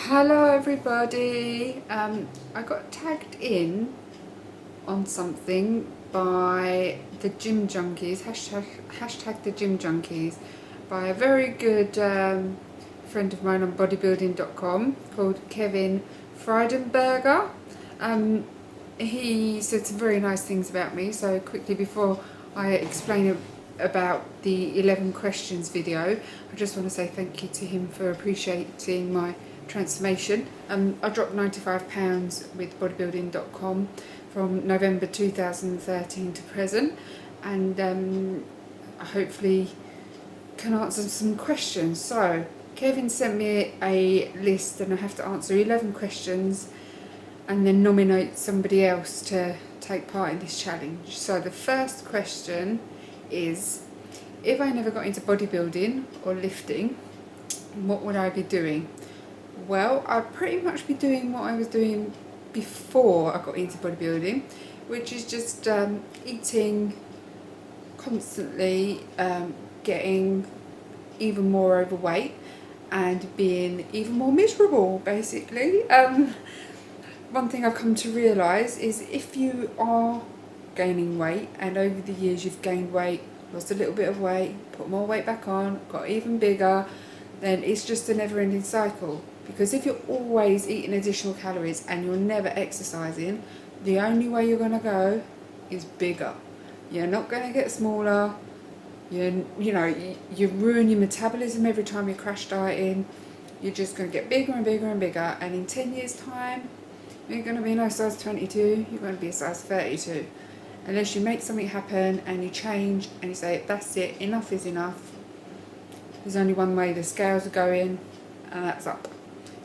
Hello everybody. I got tagged in on something by the Gym Junkies, hashtag the Gym Junkies, by a very good friend of mine on bodybuilding.com called Kevin Fridenberger. He said some very nice things about me, so quickly before I explain about the 11 questions video, I just want to say thank you to him for appreciating my transformation. I dropped 95 pounds with bodybuilding.com from November 2013 to present, and I hopefully can answer some questions. So Kevin sent me a list and I have to answer 11 questions and then nominate somebody else to take part in this challenge. So the first question is, if I never got into bodybuilding or lifting, what would I be doing? Well, I'd pretty much be doing what I was doing before I got into bodybuilding, which is just eating constantly, getting even more overweight and being even more miserable, basically. One thing I've come to realise is if you are gaining weight and over the years you've gained weight, lost a little bit of weight, put more weight back on, got even bigger, then it's just a never-ending cycle. Because if you're always eating additional calories and you're never exercising, the only way you're going to go is bigger. You're not going to get smaller. You ruin your metabolism every time you crash dieting. You're just going to get bigger and bigger and bigger, and in 10 years time you're going to be no size 22, you're going to be a size 32. Unless you make something happen and you change and you say, that's it, enough is enough. There's only one way the scales are going, and that's up.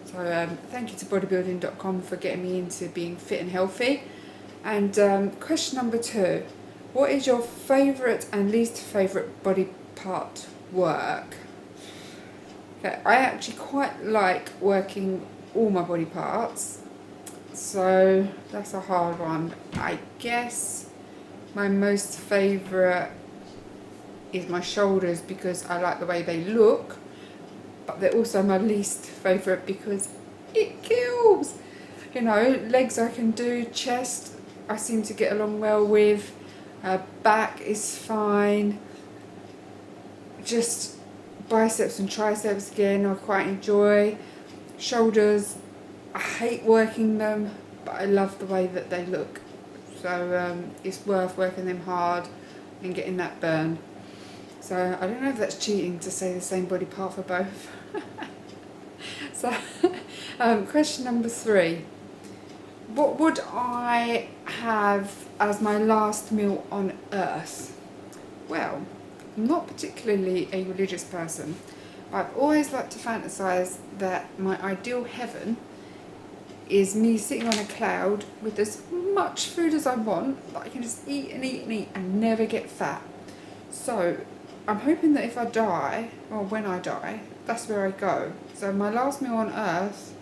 So thank you to bodybuilding.com for getting me into being fit and healthy. And question number 2, what is your favourite and least favourite body part work? Okay, I actually quite like working all my body parts, so that's a hard one. I guess my most favourite is my shoulders because I like the way they look, but they're also my least favourite because it kills. Legs I can do, chest I seem to get along well with, back is fine, just biceps and triceps again I quite enjoy. Shoulders, I hate working them, but I love the way that they look, so it's worth working them hard and getting that burn. So I don't know if that's cheating to say the same body part for both. So question number 3, what would I have as my last meal on earth? Well, I'm not particularly a religious person. I've always liked to fantasize that my ideal heaven is me sitting on a cloud with as much food as I want, that I can just eat and eat and eat and never get fat. So I'm hoping that if I die, or when I die, that's where I go. So my last meal on earth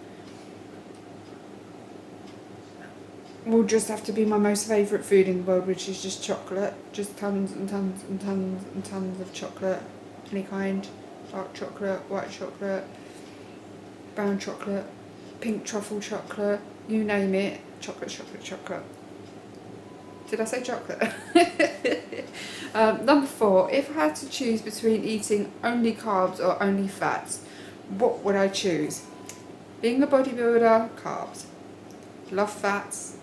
will just have to be my most favourite food in the world, which is just chocolate. Just tons and tons and tons and tons of chocolate. Any kind. Dark chocolate, white chocolate, brown chocolate, pink truffle chocolate, you name it. Chocolate, chocolate, chocolate. Did I say chocolate? Number 4, if I had to choose between eating only carbs or only fats, what would I choose? Being a bodybuilder, carbs. Love fats.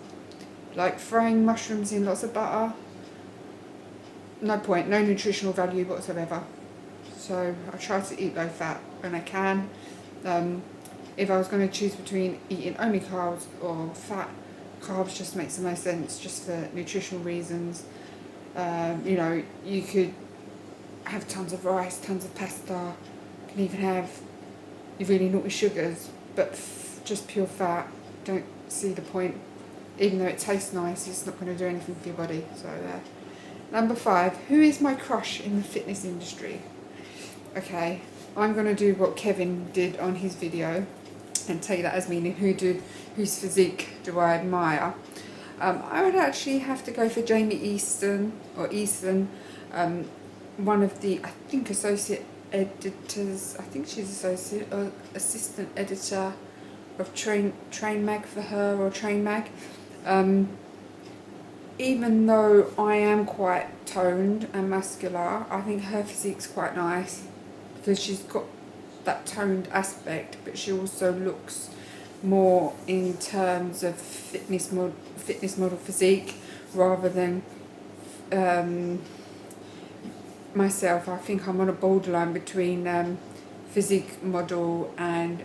Like frying mushrooms in lots of butter. No point, no nutritional value whatsoever. So I try to eat low fat when I can. If I was going to choose between eating only carbs or fat, carbs just makes the most sense, just for nutritional reasons. You could have tons of rice, tons of pasta, you can even have your really naughty sugars, but just pure fat, don't see the point. Even though it tastes nice, it's not going to do anything for your body. So number 5, who is my crush in the fitness industry? Okay, I'm going to do what Kevin did on his video and take that as meaning whose physique do I admire. I would actually have to go for Jamie Easton, one of the, I think, associate editors, I think she's associate or assistant editor of train mag for her, or train mag. Even though I am quite toned and muscular, I think her physique's quite nice because she's got that toned aspect, but she also looks more in terms of fitness model physique rather than myself. I think I'm on a borderline between physique model and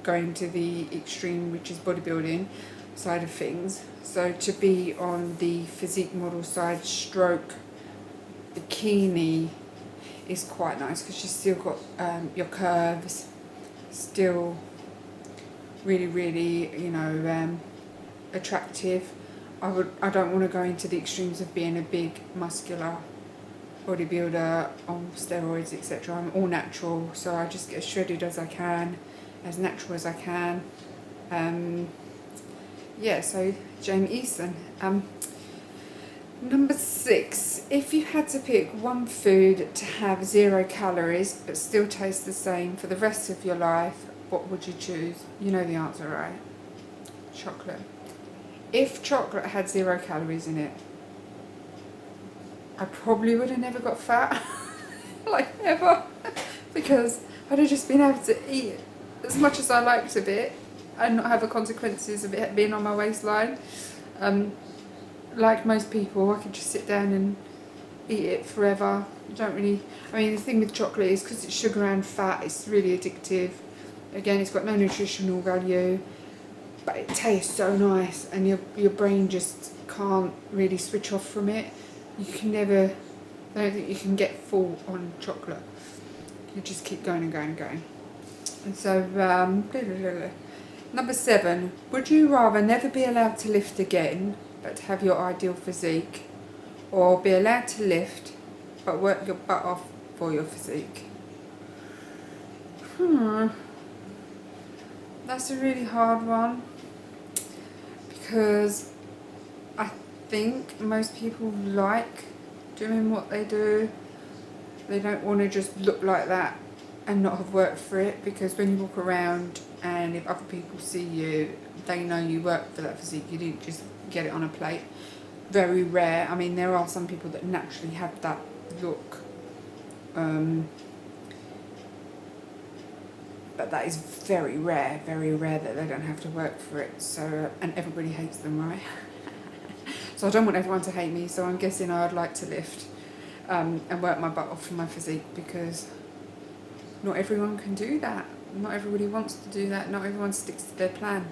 going to the extreme, which is bodybuilding side of things. So to be on the physique model side stroke bikini is quite nice because she's still got your curves, still really attractive. I don't want to go into the extremes of being a big muscular bodybuilder on steroids, etc. I'm all natural, so I just get as shredded as I can, as natural as I can. So Jamie Easton. Number 6, if you had to pick one food to have 0 calories but still taste the same for the rest of your life, what would you choose? You know the answer, right? Chocolate. If chocolate had 0 calories in it, I probably would have never got fat, like ever, because I'd have just been able to eat as much as I liked of it and not have the consequences of it being on my waistline. Like most people, I could just sit down and eat it forever. The thing with chocolate is because it's sugar and fat, it's really addictive. Again, it's got no nutritional value, but it tastes so nice, and your brain just can't really switch off from it. I don't think you can get full on chocolate. You just keep going and going and going. And so, number 7, would you rather never be allowed to lift again, but have your ideal physique, or be allowed to lift, but work your butt off for your physique? That's a really hard one, because I think most people like doing what they do. They don't want to just look like that and not have worked for it, because when you walk around and if other people see you, they know you work for that physique. You didn't just get it on a plate. Very rare. There are some people that naturally have that look, but that is very rare that they don't have to work for it. So, and everybody hates them, right? So I don't want everyone to hate me, so I'm guessing I'd like to lift and work my butt off for my physique, because not everyone can do that. Not everybody wants to do that. Not everyone sticks to their plan.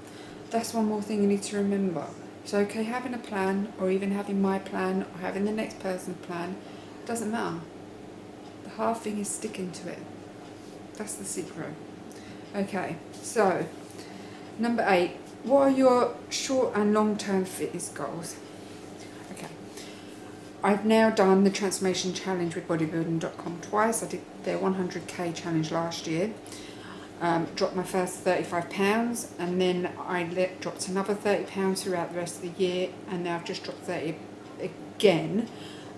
That's one more thing you need to remember. It's okay having a plan, or even having my plan, or having the next person's plan. It doesn't matter. The hard thing is sticking to it. That's the secret. Okay, so number 8. What are your short and long-term fitness goals? Okay. I've now done the transformation challenge with bodybuilding.com twice. I did their 100k challenge last year. Dropped my first 35 pounds, and then I dropped another 30 pounds throughout the rest of the year, and now I've just dropped 30 again.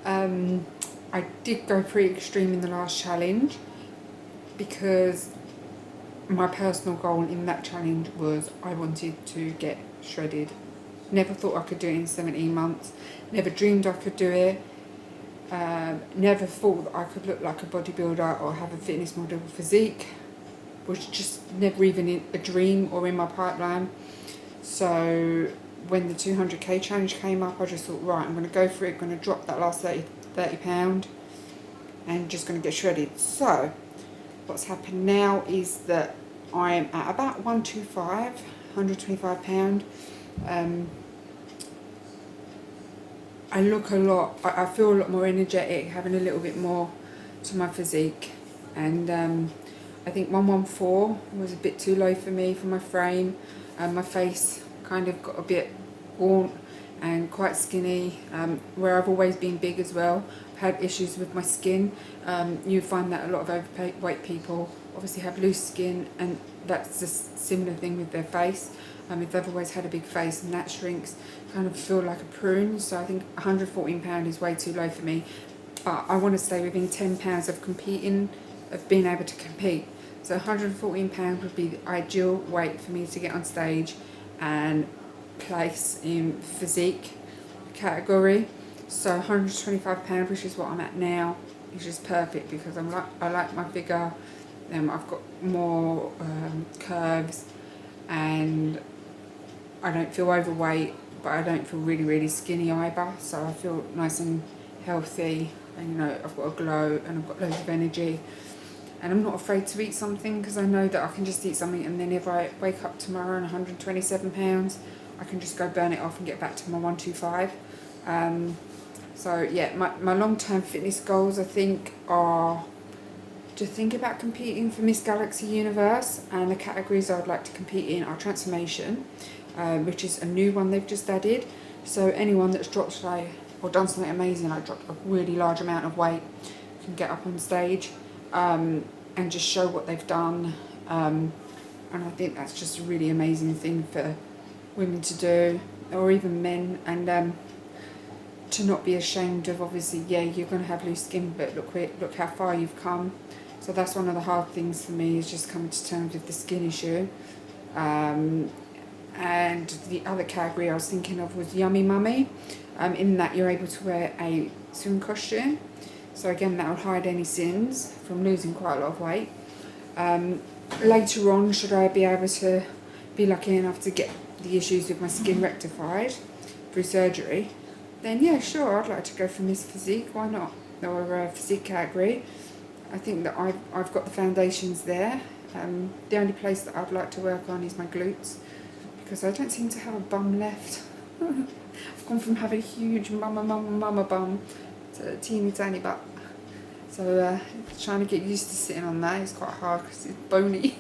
I did go pretty extreme in the last challenge, because my personal goal in that challenge was I wanted to get shredded. Never thought I could do it in 17 months. Never dreamed I could do it. Never thought that I could look like a bodybuilder or have a fitness model physique. Was just never even a dream or in my pipeline. So when the 200k challenge came up, I just thought, right, I'm going to go for it. I'm going to drop that last 30 pound and just going to get shredded. So what's happened now is that I'm at about 125 pound. I look a lot, I feel a lot more energetic, having a little bit more to my physique, and I think 114 was a bit too low for me, for my frame. My face kind of got a bit gaunt and quite skinny, where I've always been big as well. I've had issues with my skin. You find that a lot of overweight people obviously have loose skin, and that's a similar thing with their face. If they've always had a big face and that shrinks, kind of feel like a prune. So I think 114 pound is way too low for me. But I want to stay within 10 pounds of being able to compete. So £114 would be the ideal weight for me to get on stage and place in physique category. So £125, which is what I'm at now, is just perfect because I like my figure. I've got more curves, and I don't feel overweight, but I don't feel really skinny either. So I feel nice and healthy, and you know, I've got a glow and I've got loads of energy. And I'm not afraid to eat something because I know that I can just eat something, and then if I wake up tomorrow and £127, I can just go burn it off and get back to my 125. So yeah, my long-term fitness goals, I think, are to think about competing for Miss Galaxy Universe, and the categories I would like to compete in are transformation, which is a new one they've just added. So anyone that's dropped or done something amazing, like dropped a really large amount of weight, can get up on stage and just show what they've done. And I think that's just a really amazing thing for women to do, or even men, and to not be ashamed of, obviously, yeah, you're going to have loose skin, but look how far you've come. So that's one of the hard things for me, is just coming to terms with the skin issue. And the other category I was thinking of was Yummy Mummy, in that you're able to wear a swim costume. So again, that will hide any sins from losing quite a lot of weight. Later on, should I be able to be lucky enough to get the issues with my skin rectified through surgery, then yeah, sure, I'd like to go for Miss Physique, why not? Or physique category. I think that I've got the foundations there. The only place that I'd like to work on is my glutes, because I don't seem to have a bum left. I've gone from having a huge mama bum to a teeny tiny butt. So trying to get used to sitting on that is quite hard because it's bony.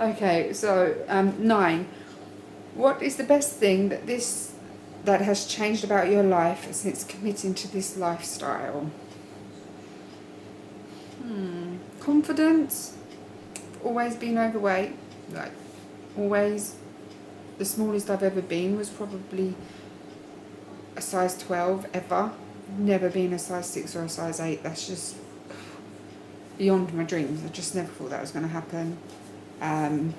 Okay, so 9. What is the best thing that has changed about your life since committing to this lifestyle? Confidence. Always been overweight, like always. The smallest I've ever been was probably a size 12 ever. Never been a size 6 or a size 8. That's just beyond my dreams. I just never thought that was going to happen. And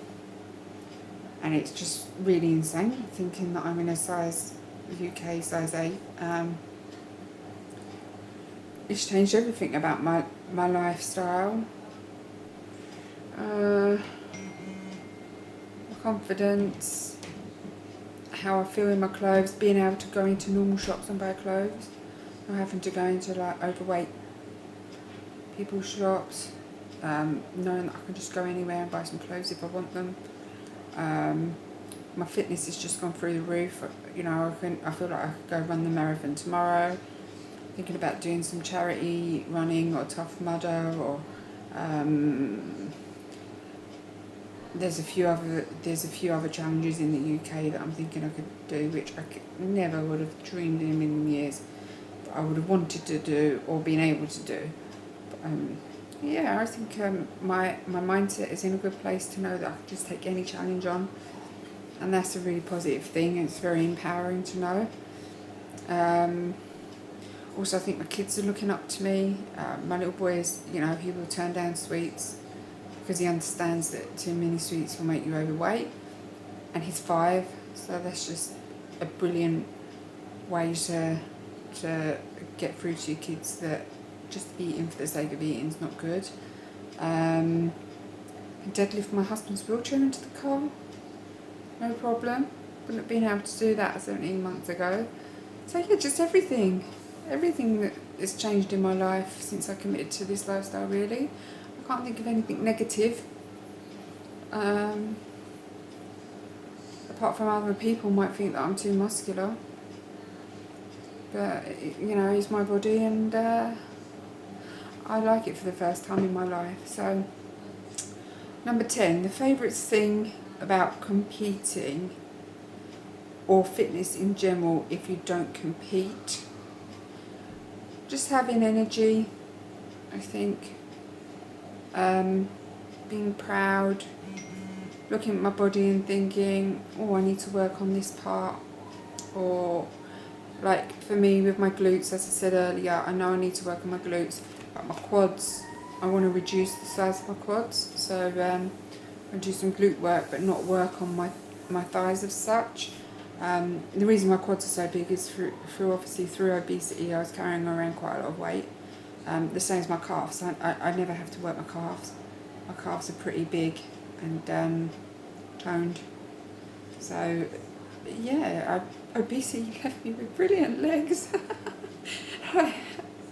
it's just really insane thinking that I'm in a size UK size 8. It's changed everything about my lifestyle. Confidence, how I feel in my clothes, being able to go into normal shops and buy clothes, not having to go into like overweight people's shops, knowing that I can just go anywhere and buy some clothes if I want them. My fitness has just gone through the roof. You know, I feel like I could go run the marathon tomorrow. Thinking about doing some charity running or Tough Mudder, or there's a few other challenges in the UK that I'm thinking I could do, which I never would have dreamed in a million years that I would have wanted to do or been able to do. But, yeah, I think my mindset is in a good place to know that I can just take any challenge on, and that's a really positive thing. It's very empowering to know. Also, I think my kids are looking up to me. My little boy is, you know, he will turn down sweets because he understands that too many sweets will make you overweight, and he's 5, so that's just a brilliant way to get through to your kids that just eating for the sake of eating is not good. Deadlift my husband's wheelchair into the car, no problem. Wouldn't have been able to do that 17 months ago. So yeah, just everything that has changed in my life since I committed to this lifestyle, really. I can't think of anything negative. Apart from other people might think that I'm too muscular. But, you know, it's my body, and I like it for the first time in my life. So, number 10, the favourite thing about competing or fitness in general if you don't compete. Just having energy, I think. Being proud, looking at my body and thinking, oh, I need to work on this part. Or, like for me with my glutes, as I said earlier, I know I need to work on my glutes, but my quads I want to reduce the size of my quads, so I do some glute work but not work on my thighs as such. The reason my quads are so big is obviously through obesity. I was carrying around quite a lot of weight. The same as my calves. I never have to work my calves. My calves are pretty big and toned. So yeah, obesity left me with brilliant legs.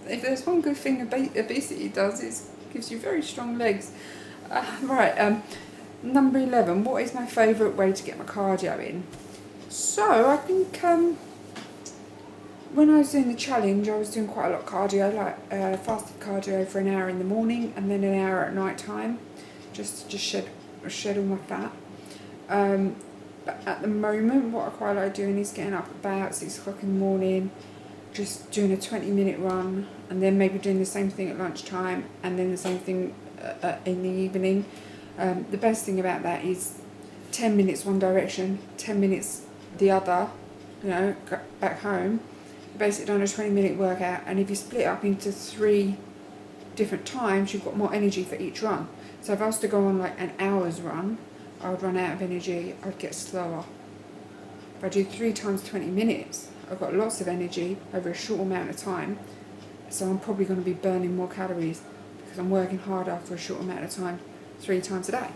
If there's one good thing obesity does, it gives you very strong legs. Number 11, what is my favourite way to get my cardio in? So I think when I was doing the challenge, I was doing quite a lot of cardio, like fasted cardio for an hour in the morning and then an hour at night time, just to shed all my fat. But at the moment, what I quite like doing is getting up about 6 o'clock in the morning, just doing a 20-minute run, and then maybe doing the same thing at lunchtime, and then the same thing in the evening. The best thing about that is 10 minutes one direction, 10 minutes the other, back home. You're basically done a 20-minute workout, and if you split up into 3 different times, you've got more energy for each run. So if I was to go on like an hour's run, I would run out of energy, I'd get slower. If I do 3 times 20 minutes, I've got lots of energy over a short amount of time, so I'm probably going to be burning more calories because I'm working harder for a short amount of time, 3 times a day.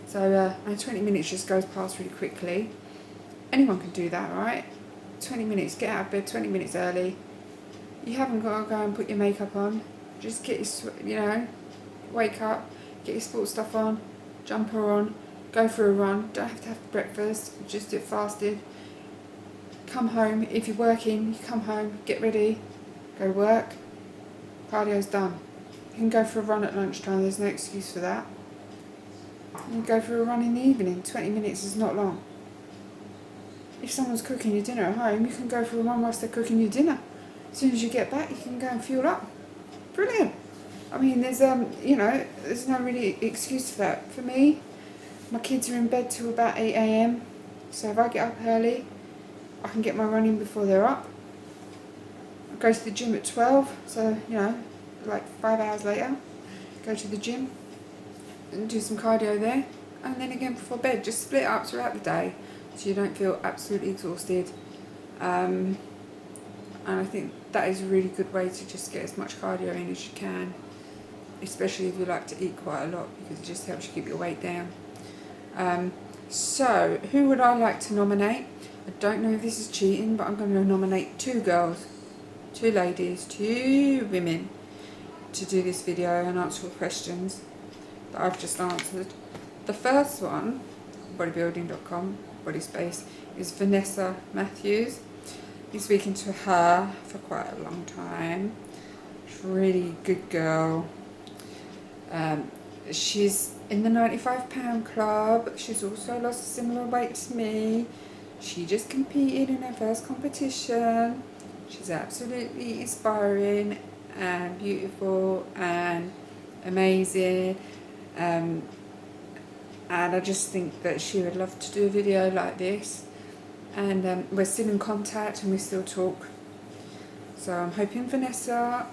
So and 20 minutes just goes past really quickly. Anyone can do that, right? 20 minutes, get out of bed 20 minutes early. You haven't got to go and put your makeup on. Just get your, wake up, get your sports stuff on, jumper on, go for a run. Don't have to have breakfast, just do it fasted. Come home, if you're working, you come home, get ready, go to work, cardio's done. You can go for a run at lunchtime, there's no excuse for that. You can go for a run in the evening, 20 minutes is not long. If someone's cooking your dinner at home, you can go for a run whilst they're cooking your dinner. As soon as you get back, you can go and fuel up. Brilliant. I mean, there's there's no really excuse for that. For me, my kids are in bed till about 8 a.m. So if I get up early, I can get my running before they're up. I go to the gym at 12, so, like 5 hours later, go to the gym and do some cardio there. And then again before bed, just split up throughout the day so you don't feel absolutely exhausted. And I think that is a really good way to just get as much cardio in as you can, especially if you like to eat quite a lot, because it just helps you keep your weight down. So, who would I like to nominate? I don't know if this is cheating, but I'm going to nominate 2 girls, 2 ladies, 2 women to do this video and answer the questions that I've just answered. The first one, bodybuilding.com, body space, is Vanessa Matthews. Been speaking to her for quite a long time. She's a really good girl. She's in the 95-pound club. She's also lost a similar weight to me. She just competed in her first competition. She's absolutely inspiring and beautiful and amazing. And I just think that she would love to do a video like this. And we're still in contact and we still talk. So I'm hoping, Vanessa,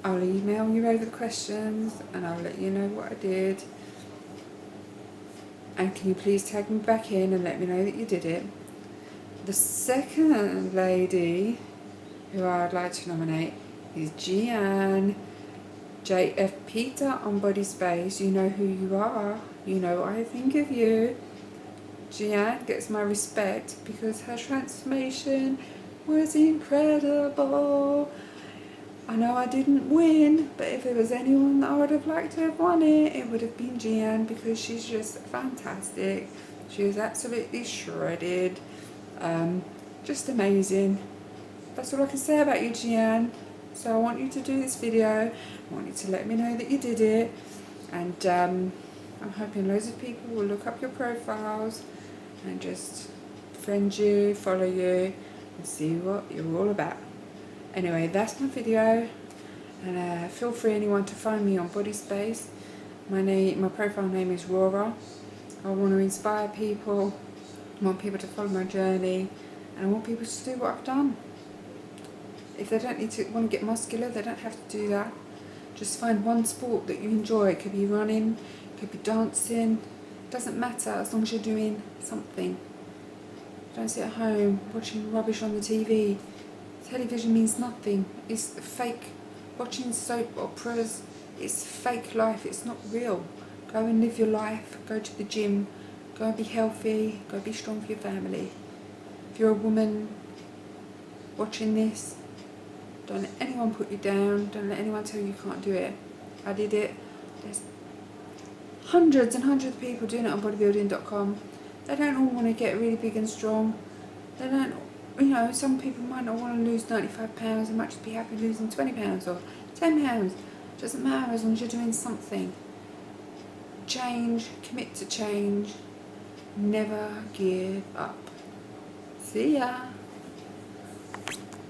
I'll email you over the questions and I'll let you know what I did. And can you please tag me back in and let me know that you did it. The second lady who I'd like to nominate is Jeanne, JF Peter on Body Space. You know who you are. You know what I think of you. Jeanne gets my respect because her transformation was incredible. I know I didn't win, but if there was anyone that I would have liked to have won it, it would have been Jeanne, because she's just fantastic. She was absolutely shredded. Just amazing. That's all I can say about you, Jeanne. So I want you to do this video. I want you to let me know that you did it. And I'm hoping loads of people will look up your profiles and just friend you, follow you, and see what you're all about. Anyway, that's my video, and feel free anyone to find me on Body Space. My profile name is Rora. I want to inspire people, I want people to follow my journey, and I want people to do what I've done. If they don't want to get muscular, they don't have to do that. Just find one sport that you enjoy. It could be running, it could be dancing. Doesn't matter as long as you're doing something. Don't sit at home watching rubbish on the TV. Television means nothing. It's fake. Watching soap operas, it's fake life. It's not real. Go and live your life. Go to the gym. Go and be healthy. Go be strong for your family. If you're a woman watching this, don't let anyone put you down. Don't let anyone tell you you can't do it. I did it. There's hundreds and hundreds of people doing it on bodybuilding.com. They don't all want to get really big and strong. They don't, you know, some people might not want to lose 95 pounds. They might just be happy losing 20 pounds or 10 pounds. It doesn't matter as long as you're doing something. Change, commit to change, never give up. See ya.